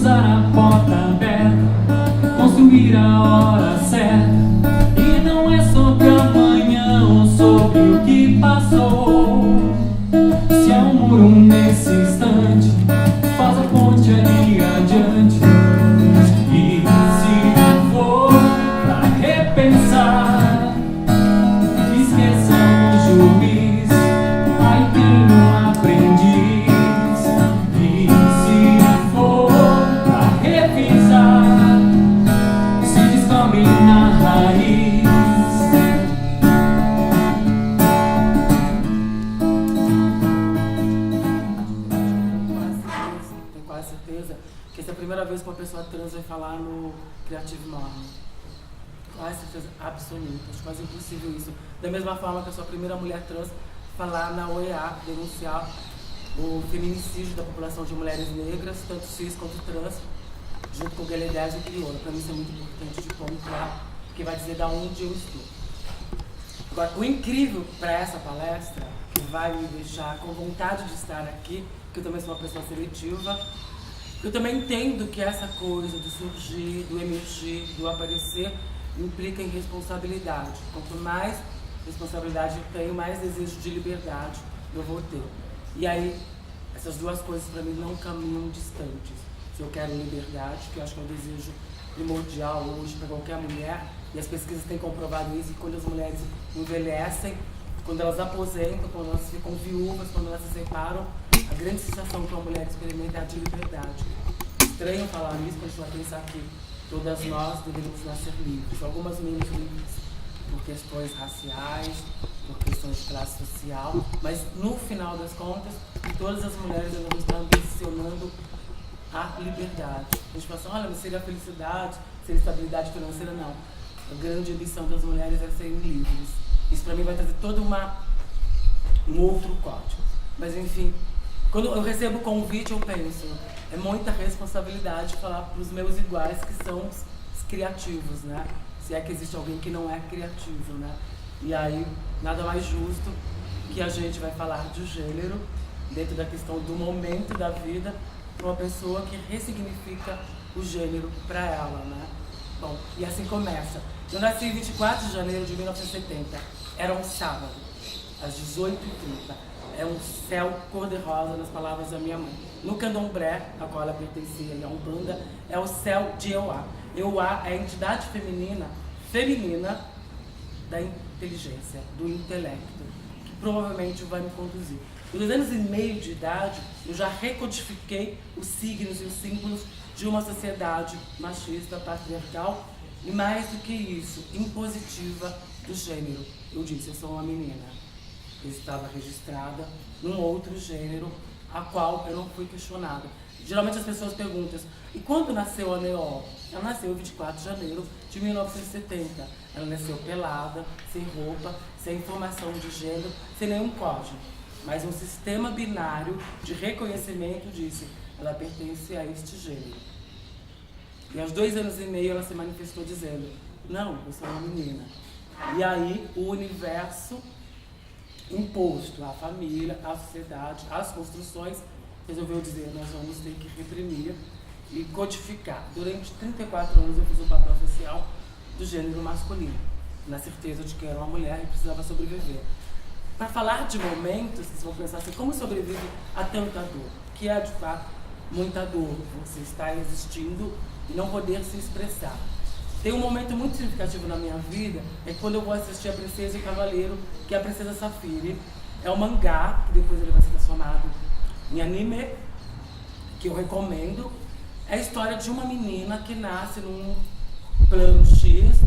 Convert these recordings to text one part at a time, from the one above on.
usar a porta aberta, construir a hora certa. E não é sobre amanhã ou sobre o que passou. Se há um muro nesse instante, faz a ponte ali adiante. E se for pra repensar, esqueça o juiz, aí tem um aprendiz. E se for pra revisar, se descobre na raiz. Tenho quase certeza que essa é a primeira vez que uma pessoa trans vai falar no Creative Morning. Quase certeza absoluta, acho quase impossível isso. Da mesma forma que eu sou a primeira mulher trans falar na OEA, denunciar o feminicídio da população de mulheres negras, tanto cis quanto trans, junto com Guelé e Crioula. Para mim isso é muito importante de pontuar, porque vai dizer da onde eu estou. Agora, o incrível para essa palestra, que vai me deixar com vontade de estar aqui, porque eu também sou uma pessoa seletiva, eu também entendo que essa coisa do surgir, do emergir, do aparecer, implica em responsabilidade. Quanto mais responsabilidade eu tenho, mais desejo de liberdade eu vou ter. E aí, essas duas coisas para mim não caminham distantes. Se eu quero liberdade, que eu acho que é um desejo primordial hoje para qualquer mulher, e as pesquisas têm comprovado isso, que quando as mulheres envelhecem, quando elas aposentam, quando elas ficam viúvas, quando elas se separam, a grande sensação que uma mulher experimenta é a de liberdade. Estranho falar isso, quando a gente vai pensar que todas nós deveríamos nascer livres, algumas menos livres por questões raciais, por questões de classe social, mas no final das contas, todas as mulheres vão estar ambicionando a liberdade. A gente fala assim, olha, mas seria felicidade, seria estabilidade financeira? Não. A grande ambição das mulheres é serem livres. Isso para mim vai trazer todo um outro código. Mas enfim, quando eu recebo o convite, eu penso, é muita responsabilidade falar para os meus iguais, que são os criativos, né? Se é que existe alguém que não é criativo, né? E aí, nada mais justo que a gente vai falar de gênero, dentro da questão do momento da vida, para uma pessoa que ressignifica o gênero para ela, né? Bom, e assim começa. Eu nasci em 24 de janeiro de 1970, era um sábado, às 18h30. É um céu cor-de-rosa, nas palavras da minha mãe. No candomblé, a qual ela pertencia, e a Umbanda, é o céu de Euá. Euá é a entidade feminina da inteligência, do intelecto, que provavelmente vai me conduzir. Com 2 anos e meio de idade, eu já recodifiquei os signos e os símbolos de uma sociedade machista, patriarcal, e mais do que isso, impositiva do gênero. Eu disse, eu sou uma menina. Eu estava registrada num outro gênero, a qual eu não fui questionada. Geralmente as pessoas perguntam, e quando nasceu a Neol? Ela nasceu em 24 de janeiro de 1970. Ela nasceu pelada, sem roupa, sem informação de gênero, sem nenhum código. Mas um sistema binário de reconhecimento disse, ela pertence a este gênero. E aos 2 anos e meio ela se manifestou dizendo, não, eu sou uma menina. E aí o universo imposto à família, à sociedade, às construções, resolveu dizer, nós vamos ter que reprimir e codificar. Durante 34 anos eu fiz um papel social do gênero masculino, na certeza de que era uma mulher e precisava sobreviver. Para falar de momentos, vocês vão pensar assim, como sobrevive a tanta dor? Que é, de fato, muita dor. Você está existindo e não poder se expressar. Tem um momento muito significativo na minha vida, é quando eu vou assistir a Princesa e o Cavaleiro, que é a Princesa Safiri. É um mangá, que depois ele vai ser transformado em anime, que eu recomendo. É a história de uma menina que nasce num plano X,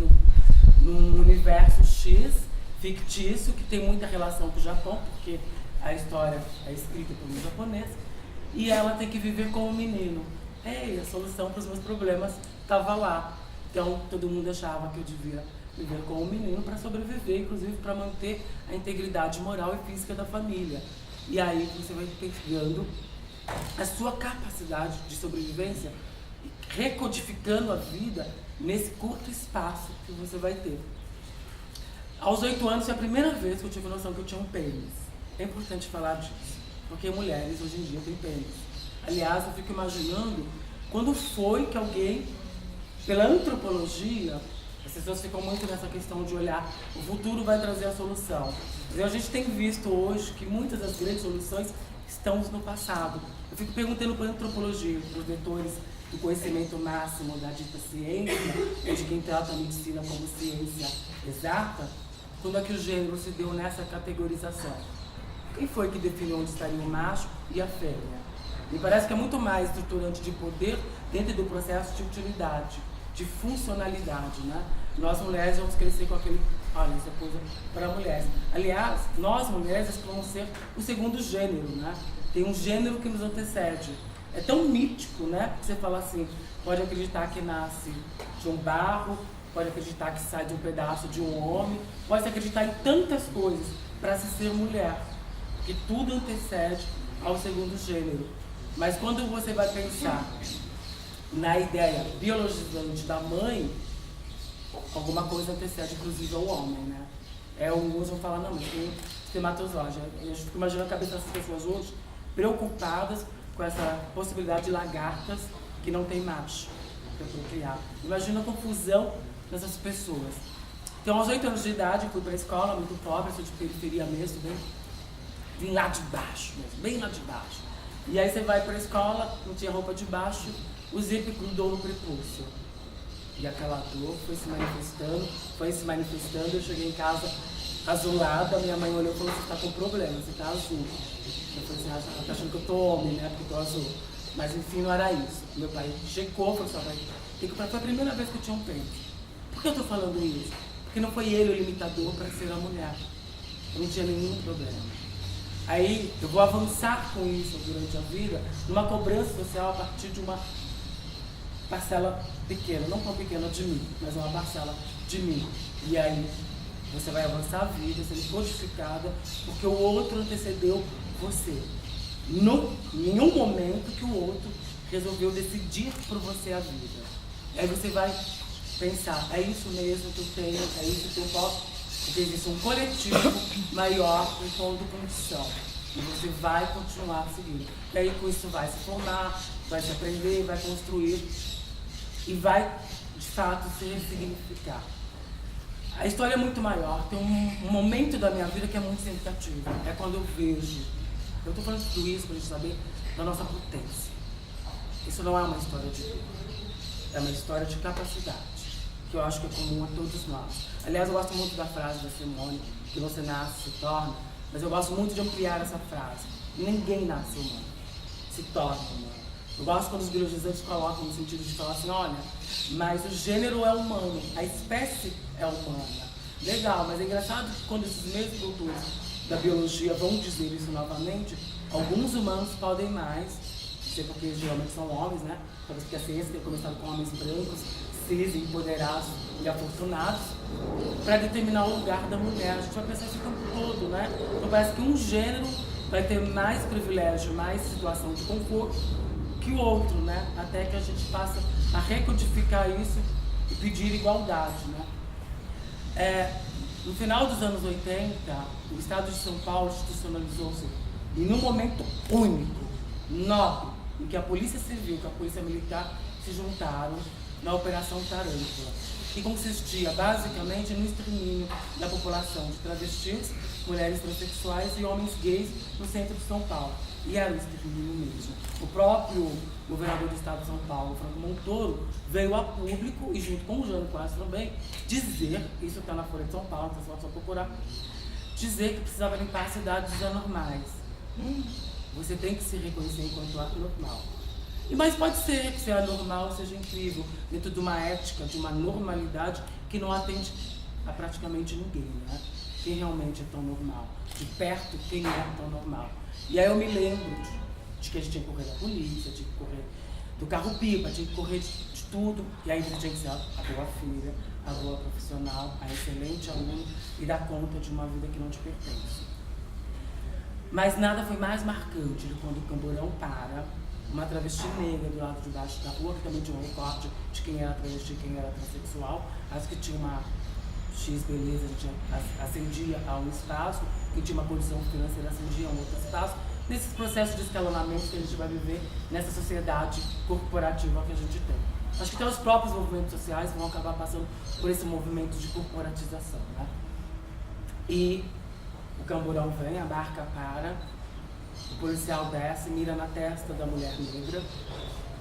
num universo X, fictício, que tem muita relação com o Japão, porque a história é escrita por um japonês, e ela tem que viver com um menino. E a solução para os meus problemas estava lá. Então, todo mundo achava que eu devia viver com um menino para sobreviver, inclusive para manter a integridade moral e física da família. E aí você vai pegando a sua capacidade de sobrevivência, recodificando a vida nesse curto espaço que você vai ter. Aos 8 anos foi a primeira vez que eu tive noção que eu tinha um pênis. É importante falar disso, porque mulheres hoje em dia têm pênis. Aliás, eu fico imaginando Quando foi que alguém, pela antropologia, as pessoas ficam muito nessa questão de olhar, o futuro vai trazer a solução. E a gente tem visto hoje que muitas das grandes soluções estão no passado. Eu fico perguntando para a antropologia, para os vetores do conhecimento máximo da dita ciência, ou de quem trata a medicina como ciência exata, quando é que o gênero se deu nessa categorização? Quem foi que definiu onde estaria o macho e a fêmea? Me parece que é muito mais estruturante de poder dentro do processo de utilidade, de funcionalidade, né? Nós mulheres vamos crescer com aquele, olha, essa coisa para mulheres. Aliás, nós mulheres vamos ser o segundo gênero, né? Tem um gênero que nos antecede. É tão mítico, né? Que você fala assim, pode acreditar que nasce de um barro, pode acreditar que sai de um pedaço de um homem, pode acreditar em tantas coisas para se ser mulher, que tudo antecede ao segundo gênero. Mas quando você vai pensar na ideia biologizante da mãe, alguma coisa antecede inclusive ao homem, né? Alguns vão falar, não, mas tem espermatozoide. A gente fica imaginando a cabeça dessas pessoas hoje preocupadas com essa possibilidade de lagartas que não tem macho para procriar. Imagina a confusão dessas pessoas. Então, aos 8 anos de idade, fui para a escola, muito pobre, sou de periferia mesmo, vim lá de baixo mesmo, bem lá de baixo. E aí você vai para a escola, não tinha roupa de baixo, o zíper grudou no prepúcio. E aquela dor foi se manifestando, eu cheguei em casa azulada, minha mãe olhou e falou, você está com problema, você está azul. Eu falei assim, ela está achando que eu tô homem, né, porque eu tô azul. Mas enfim, não era isso. Meu pai checou, falou assim, foi a primeira vez que eu tinha um peito. Por que eu tô falando isso? Porque não foi ele o limitador para ser a mulher. Eu não tinha nenhum problema. Aí eu vou avançar com isso durante a vida, numa cobrança social a partir de uma parcela pequena, não tão pequena de mim, mas uma parcela de mim. E aí você vai avançar a vida, sendo codificada, porque o outro antecedeu você. Em nenhum momento que o outro resolveu decidir por você a vida. Aí você vai pensar, é isso mesmo que eu tenho, é isso que eu posso, porque existe um coletivo maior impondo condição. E você vai continuar seguindo. E aí com isso vai se formar, vai se aprender, vai construir e vai, de fato, se ressignificar. A história é muito maior. Tem um momento da minha vida que é muito significativo. É quando eu vejo. Eu estou falando tudo isso para a gente saber da nossa potência. Isso não é uma história de dor. É uma história de capacidade, que eu acho que é comum a todos nós. Aliás, eu gosto muito da frase da Simone, que você nasce, se torna, mas eu gosto muito de ampliar essa frase. Ninguém nasce humano, se torna humano. Eu gosto quando os biologizantes colocam no sentido de falar assim, olha, mas o gênero é humano, a espécie é humana. Legal, mas é engraçado que quando esses mesmos doutores da biologia vão dizer isso novamente, alguns humanos podem mais, não sei porque geralmente são homens, né? Talvez porque a ciência tenha começado com homens brancos, cis, empoderados e afortunados, para determinar o lugar da mulher. A gente vai pensar isso o tempo todo, né? Então parece que um gênero vai ter mais privilégio, mais situação de conforto que o outro, né? Até que a gente passa a recodificar isso e pedir igualdade, né? No final dos anos 80, o estado de São Paulo institucionalizou-se em um momento único, nobre, em que a Polícia Civil e a Polícia Militar se juntaram na Operação Tarântula, que consistia basicamente no extermínio da população de travestis, mulheres transexuais e homens gays no centro de São Paulo. E era o extermínio mesmo. O próprio governador do estado de São Paulo, Franco Montoro, veio a público, e junto com o Jânio Quadros também, dizer, isso está na Folha de São Paulo, então é só procurar, dizer que precisava limpar a cidade dos anormais. Você tem que se reconhecer enquanto anormal. Mas pode ser que ser anormal seja incrível, dentro de uma ética, de uma normalidade que não atende a praticamente ninguém, né? Quem realmente é tão normal? De perto, quem é tão normal? E aí eu me lembro de que a gente tinha que correr da polícia, tinha que correr do carro-pipa, tinha que correr de tudo. E aí você tinha que ser a boa filha, a boa profissional, a excelente aluna e dar conta de uma vida que não te pertence. Mas nada foi mais marcante do que quando o camburão para, uma travesti negra do lado de baixo da rua, que também tinha um recorte de quem era travesti e quem era transexual, as que tinha uma X beleza, ascendia a um espaço, quem tinha uma condição financeira ascendia a um outro espaço, nesses processos de escalonamento que a gente vai viver nessa sociedade corporativa que a gente tem. Acho que até os próprios movimentos sociais vão acabar passando por esse movimento de corporatização, né? E o camburão vem, a barca para, o policial desce, mira na testa da mulher negra,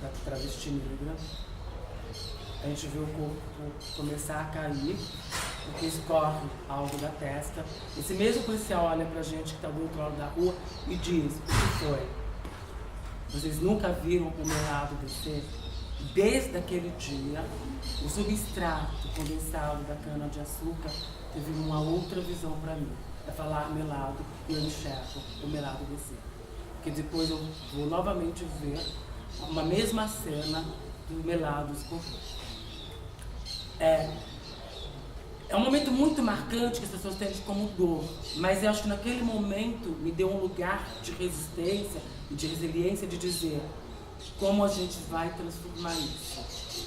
da travesti negra. A gente vê o corpo começar a cair, porque escorre algo da testa. Esse mesmo policial olha pra gente que está do outro lado da rua e diz: o que foi? Vocês nunca viram o melado descer? Desde aquele dia, o substrato condensado da cana-de-açúcar teve uma outra visão para mim. É falar melado e eu enxergo o melado descer. Porque depois eu vou novamente ver uma mesma cena do melado escorrer. É um momento muito marcante que as pessoas têm como dor, mas eu acho que naquele momento me deu um lugar de resistência e de resiliência de dizer como a gente vai transformar isso.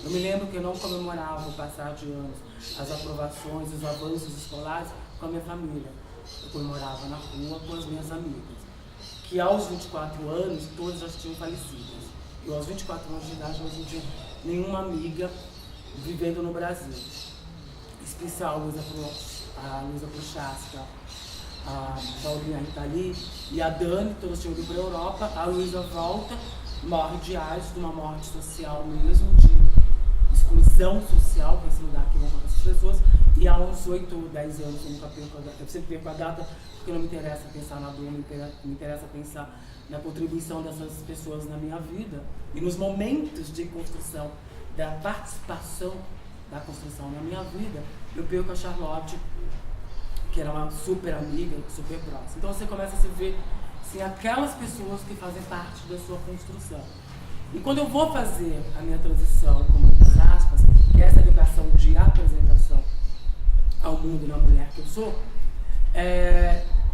Eu me lembro que eu não comemorava o passar de anos, as aprovações, os avanços escolares com a minha família. Eu comemorava na rua com as minhas amigas, que aos 24 anos todas já tinham falecido. Eu aos 24 anos de idade não tinha nenhuma amiga vivendo no Brasil. Especial a Luísa Prochaska, a Paulinha Ritali e a Dani, todas tinham ido para a Europa. A Luísa volta, morre de AIDS, de uma morte social mesmo, de exclusão social, que é esse lugar que vão para essas pessoas. E há uns 8 ou 10 anos, eu sempre perco a data, porque não me interessa pensar na dor, me interessa pensar na contribuição dessas pessoas na minha vida e nos momentos de construção, da participação da construção na minha vida. Eu perco a Charlotte, que era uma super amiga, super próxima. Então você começa a se ver assim, aquelas pessoas que fazem parte da sua construção. E quando eu vou fazer a minha transição, com muitas aspas, que é essa educação de apresentação ao mundo na mulher que eu sou,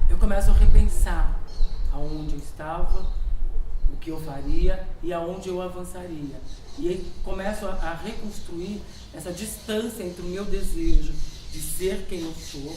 eu começo a repensar aonde eu estava, o que eu faria e aonde eu avançaria. E aí começo a reconstruir essa distância entre o meu desejo de ser quem eu sou,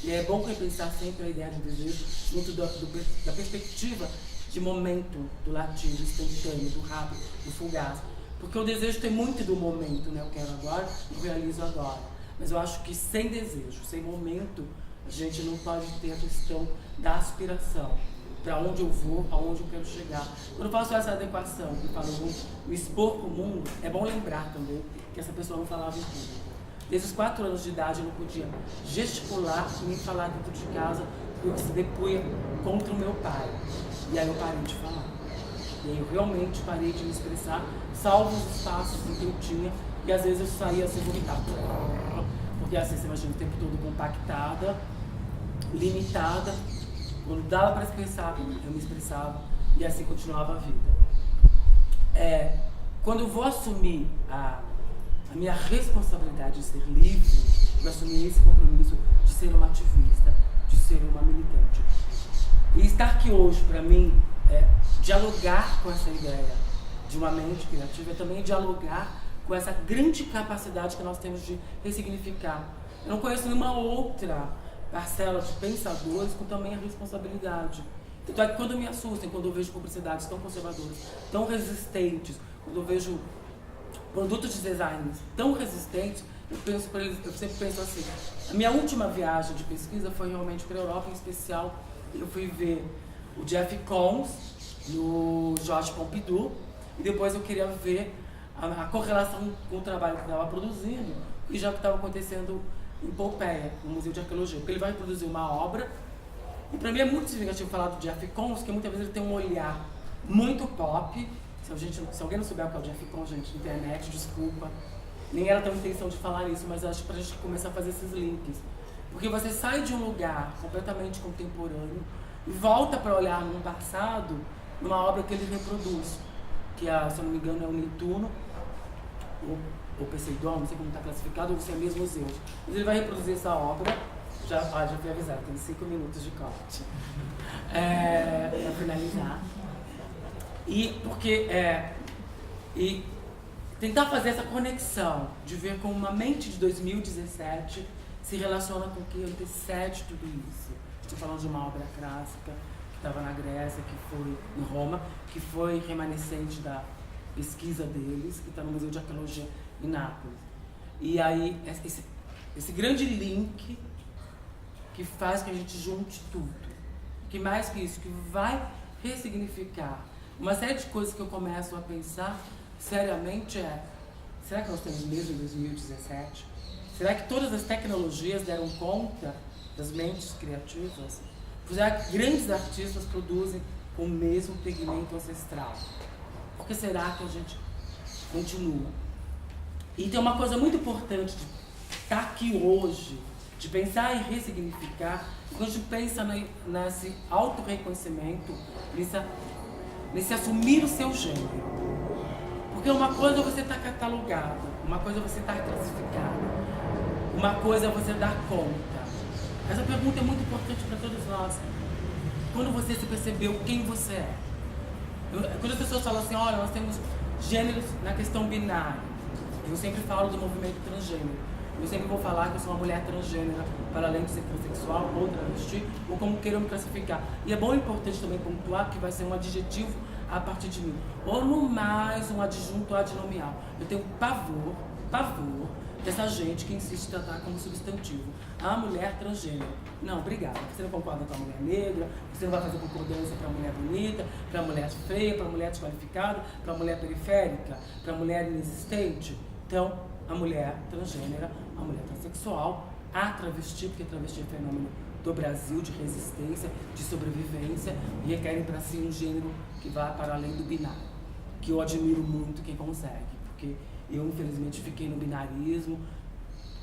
e é bom repensar sempre a ideia de desejo junto da perspectiva de momento, do latido, instantâneo, do rápido, do fugaz. Porque o desejo tem muito do momento, né? Eu quero agora, eu realizo agora. Mas eu acho que sem desejo, sem momento, a gente não pode ter a questão da aspiração. Para onde eu vou, aonde eu quero chegar. Quando eu faço essa adequação, que eu falo, me expor para o mundo, é bom lembrar também que essa pessoa não falava em público. Desde os 4 anos de idade eu não podia gesticular nem falar dentro de casa, porque se depunha contra o meu pai. E aí eu parei de falar. E aí eu realmente parei de me expressar, salvo os espaços que eu tinha, e às vezes eu saía assim, vomitar. Porque assim, você imagina o tempo todo compactada, limitada. Quando dava para expressar, eu me expressava e assim continuava a vida. Quando eu vou assumir a minha responsabilidade de ser livre, eu assumi esse compromisso de ser uma ativista, de ser uma militante. E estar aqui hoje, para mim, é dialogar com essa ideia de uma mente criativa, é também dialogar com essa grande capacidade que nós temos de ressignificar. Eu não conheço nenhuma outra parcela de pensadores com também a responsabilidade. Então é que quando me assustem, quando eu vejo publicidades tão conservadoras, tão resistentes, quando eu vejo produtos de design tão resistentes, eu penso para eles, eu sempre penso assim. A minha última viagem de pesquisa foi realmente para a Europa, em especial eu fui ver o Jeff Koons no Georges Pompidou, e depois eu queria ver a correlação com o trabalho que estava produzindo e já que estava acontecendo em Pompeia, no Museu de Arqueologia, porque ele vai produzir uma obra, e para mim é muito significativo falar do Jeff Koons, que muitas vezes ele tem um olhar muito pop. Se alguém não souber o que é o Jeff Koons, gente, internet, desculpa, nem era tão intenção de falar isso, mas acho que pra gente começar a fazer esses links, porque você sai de um lugar completamente contemporâneo e volta para olhar num passado, numa obra que ele reproduz, que se eu não me engano é o Netuno, ou Poseidon, não sei como está classificado, ou se é mesmo Zeus. Mas ele vai reproduzir essa obra, já fui avisado, tem 5 minutos de corte, para finalizar. E tentar fazer essa conexão, de ver como uma mente de 2017 se relaciona com o que antecede tudo isso. Estou falando de uma obra clássica, que estava na Grécia, que foi em Roma, que foi remanescente da pesquisa deles, que está no Museu de Arqueologia em Nápoles. E aí, esse grande link que faz que a gente junte tudo. Que mais que isso, que vai ressignificar. Uma série de coisas que eu começo a pensar seriamente será que nós temos mesmo em 2017? Será que todas as tecnologias deram conta das mentes criativas? Será que grandes artistas produzem com o mesmo pigmento ancestral? Por que será que a gente continua? E tem uma coisa muito importante de estar aqui hoje, de pensar em ressignificar, quando a gente pensa nesse auto-reconhecimento, nesse assumir o seu gênero. Porque uma coisa é você estar catalogado, uma coisa é você estar classificado, uma coisa é você dar conta. Essa pergunta é muito importante para todos nós. Quando você se percebeu quem você é? Quando as pessoas falam assim, olha, nós temos gêneros na questão binária. Eu sempre falo do movimento transgênero. Eu sempre vou falar que eu sou uma mulher transgênera, para além de ser transexual ou travesti, ou como queiram me classificar. E é bom e importante também pontuar que vai ser um adjetivo a partir de mim. Ou no mais um adjunto adnomial. Eu tenho pavor dessa gente que insiste em tratar como substantivo a mulher transgênero. Não, obrigada. Você não concorda com a mulher negra, você não vai fazer concordância para a mulher bonita, para a mulher feia, para a mulher desqualificada, para a mulher periférica, para a mulher inexistente. Então, a mulher transgênera, a mulher transexual, a travesti, porque travesti é fenômeno do Brasil, de resistência, de sobrevivência, e requerem para si um gênero que vá para além do binário, que eu admiro muito quem consegue, porque eu, infelizmente, fiquei no binarismo,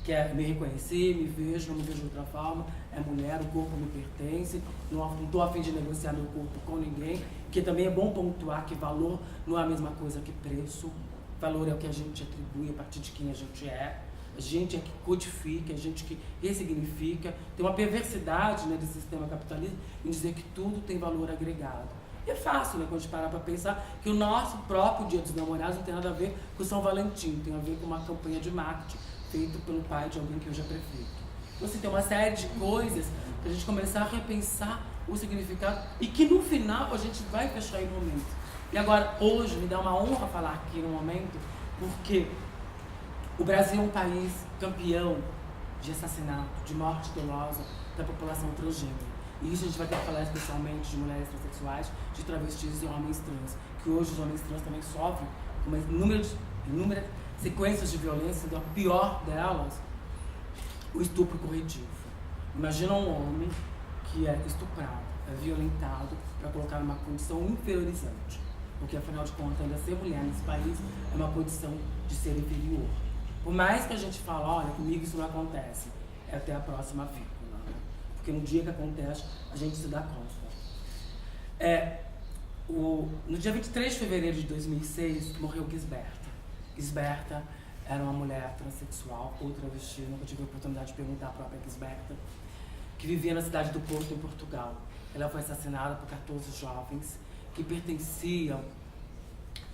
quer me reconhecer, me vejo, não me vejo de outra forma, é mulher, o corpo me pertence, não estou a fim de negociar meu corpo com ninguém, que também é bom pontuar que valor não é a mesma coisa que preço, valor é o que a gente atribui a partir de quem a gente é que codifica, a gente que ressignifica. Tem uma perversidade, né, desse sistema capitalista em dizer que tudo tem valor agregado. E é fácil, né, quando a gente parar para pensar que o nosso próprio Dia dos Namorados não tem nada a ver com o São Valentim, tem a ver com uma campanha de marketing feita pelo pai de alguém que eu já prefiro. Então, assim, tem uma série de coisas para a gente começar a repensar o significado e que no final a gente vai fechar aí no momento. E agora, hoje, me dá uma honra falar aqui no momento, porque o Brasil é um país campeão de assassinato, de morte dolosa da população transgênera. E isso a gente vai ter que falar especialmente de mulheres transexuais, de travestis e homens trans. Que hoje os homens trans também sofrem com inúmeras sequências de violência, sendo a pior delas, o estupro corretivo. Imagina um homem que é estuprado, é violentado para colocar numa condição inferiorizante. Porque, afinal de contas, ainda ser mulher nesse país é uma condição de ser inferior. Por mais que a gente fale, olha, comigo isso não acontece, é até a próxima vírgula, né? Porque no dia que acontece, a gente se dá conta. No dia 23 de fevereiro de 2006, morreu Gisberta. Gisberta era uma mulher transexual ou travesti, nunca tive a oportunidade de perguntar à própria Gisberta, que vivia na cidade do Porto, em Portugal. Ela foi assassinada por 14 jovens que pertenciam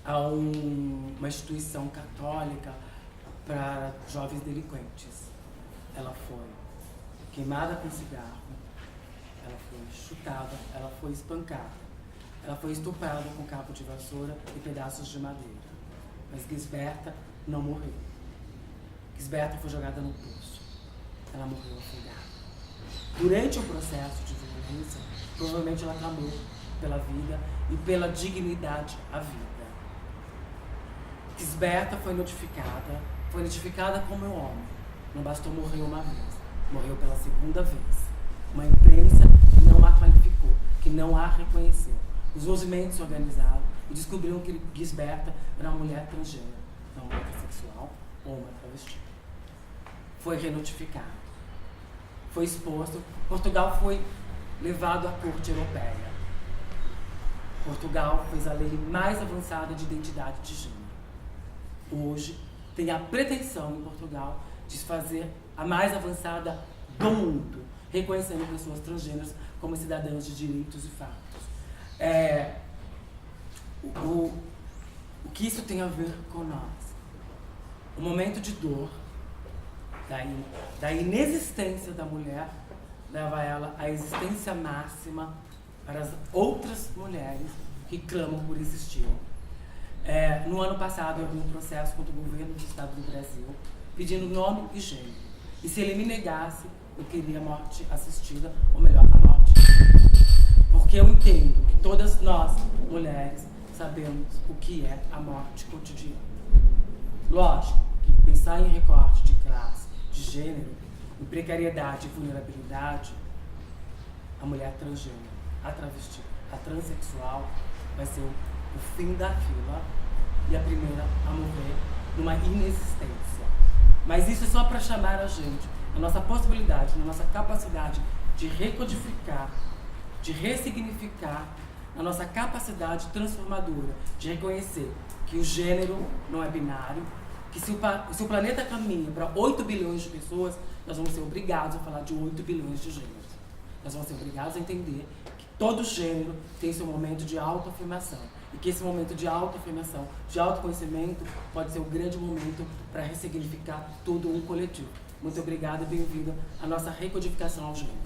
a uma instituição católica para jovens delinquentes. Ela foi queimada com cigarro, ela foi chutada, ela foi espancada, ela foi estuprada com cabo de vassoura e pedaços de madeira. Mas Gisberta não morreu. Gisberta foi jogada no poço. Ela morreu afogada. Durante o processo de violência, provavelmente ela clamou pela vida e pela dignidade à vida. Gisberta foi notificada como um homem. Não bastou morrer uma vez, morreu pela segunda vez. Uma imprensa que não a qualificou, que não a reconheceu. Os movimentos se organizaram e descobriram que Gisberta era uma mulher transgênera, não uma transexual ou uma travesti. Foi renotificado, foi exposto. Portugal foi levado à corte europeia. Portugal fez a lei mais avançada de identidade de gênero. Hoje, tem a pretensão em Portugal de fazer a mais avançada do mundo, reconhecendo pessoas transgêneras como cidadãos de direitos e fatos. O que isso tem a ver com nós? O momento de dor, da inexistência da mulher, leva ela à existência máxima, para as outras mulheres que clamam por existir. No ano passado, eu abri um processo contra o governo do Estado do Brasil, pedindo nome e gênero. E se ele me negasse, eu queria a morte assistida, ou melhor, a morte. Porque eu entendo que todas nós, mulheres, sabemos o que é a morte cotidiana. Lógico que pensar em recorte de classe, de gênero, em precariedade e vulnerabilidade, a mulher transgênero, a travesti, a transexual vai ser o fim da fila e a primeira a morrer numa inexistência. Mas isso é só para chamar a gente, a nossa possibilidade, a nossa capacidade de recodificar, de ressignificar, a nossa capacidade transformadora, de reconhecer que o gênero não é binário, que se o planeta caminha para 8 bilhões de pessoas, nós vamos ser obrigados a falar de 8 bilhões de gêneros. Nós vamos ser obrigados a entender que todo gênero tem seu momento de autoafirmação. E que esse momento de autoafirmação, de autoconhecimento, pode ser um grande momento para ressignificar todo um coletivo. Muito obrigada e bem-vinda à nossa recodificação ao gênero.